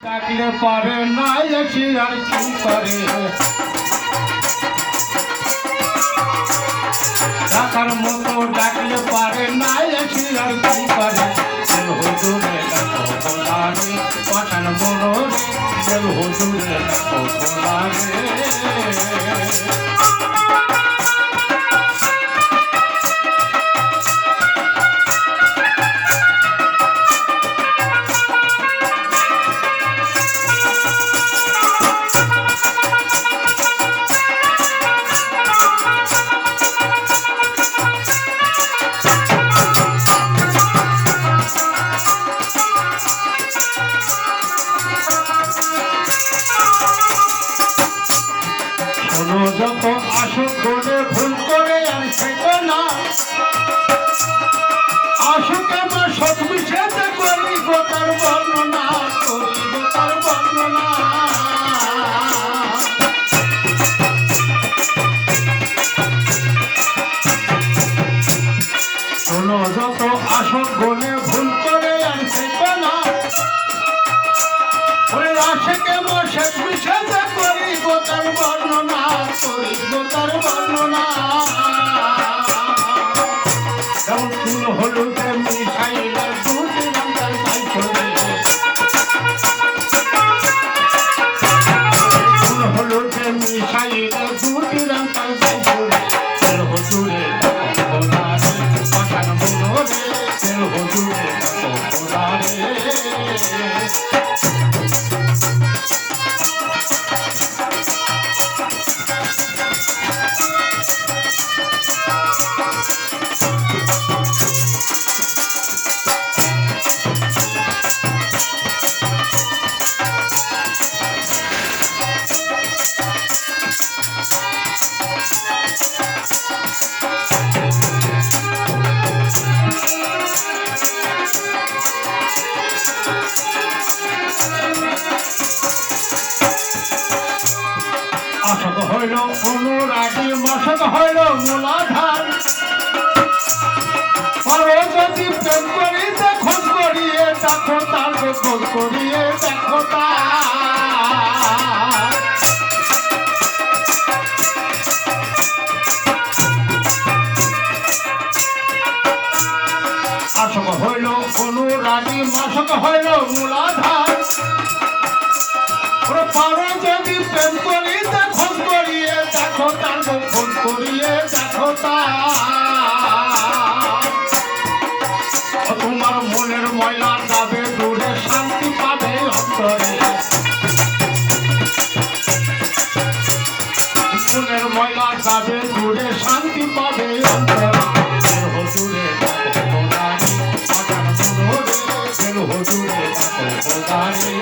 ডাকলে পারে না এসে আর কি করে ডাকার মতো ডাকলে পারে না এসে আর কি করে হুজুরে ডাকো খোলারে পাঠান বলো রে হুজুরে ডাকো খোলারে যত আসুক করে ভুল করে আর শেখো না আসুক আমার সব বিষয়তে করিব তার বর্ণনা করিব তার বর্ণনা শোনো যত আসুক করে ভুল করে আর শেখো না ওই আশেক আমার সব বিষয়তে করিব তার বর্ণনা তার বর্ণনা যেমন চুল হলুদে মিশাইলে দুধ রঙের তাই করে চুল হলুদে মিশাইলে দুধ রঙের তাই করে তেল হুজুরে খোলারে পাঠান বলো রে তেল হুজুরে খোলারে আশক হইল অনুরাগী মশক হইল মূলাধার যদি প্রেম করিতে খোঁজ করিয়ে দেখো তার খোঁজ করিয়ে দেখো আশক হইল অনুরাগী মশক হইল মূলাধার পারো যদি প্রেম করিতে খোঁজ করিয়ে দেখো তার খোঁজ করিয়ে দেখো তোমার মনের ময়লা যাবে দূরে শান্তি পাবে অন্তরে মনের ময়লা যাবে দূরে শান্তি পাবে অন্তরে হুজুরে দেখো খোলারে পাঠান বলো রে হুজুরে দেখো খোলারে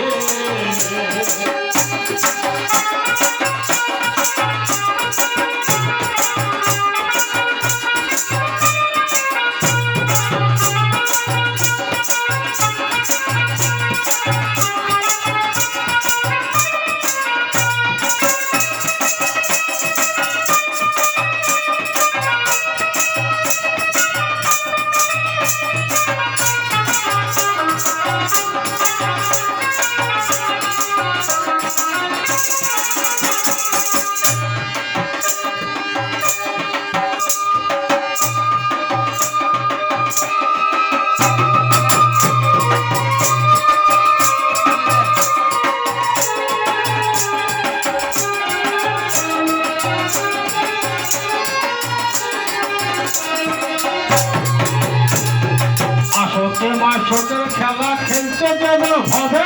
মাসকের খেলা খেলতে যাবে হবে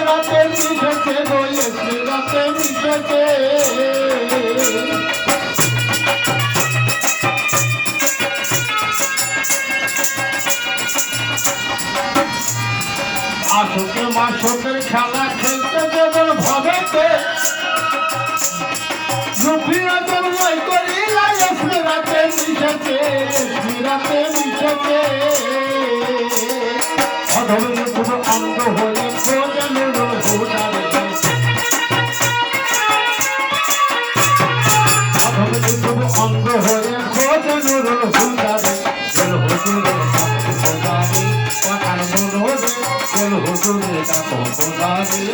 রাতে মিশেছে রাতে মিশেছে আসকে মাসকের খেলা খেলতে যাবে ভবেতে রাতে মিশেছে রাতে মিশেছে অধমে শুধু অঙ্গ হয়ে খোঁজানোর হুদারে অধমে শুধু অঙ্গ হয়ে খোঁজানোর হুদারে হুজুরে খোদা রে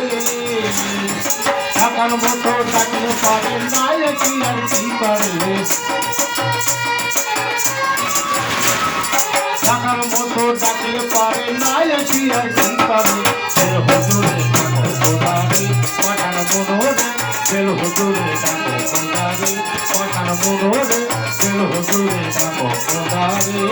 টাকার মতো ডাকলে পারে না কি আর কি পারে টাকার মতো ডাকলে পারে না কি আর কি পারে ফের হুজুরে ডাকো খোদা রে পাঠান মনোরে ফের হুজুরে ডাকো খোদা রে পাঠান মনোরে ফের হুজুরে ডাকো খোদা রে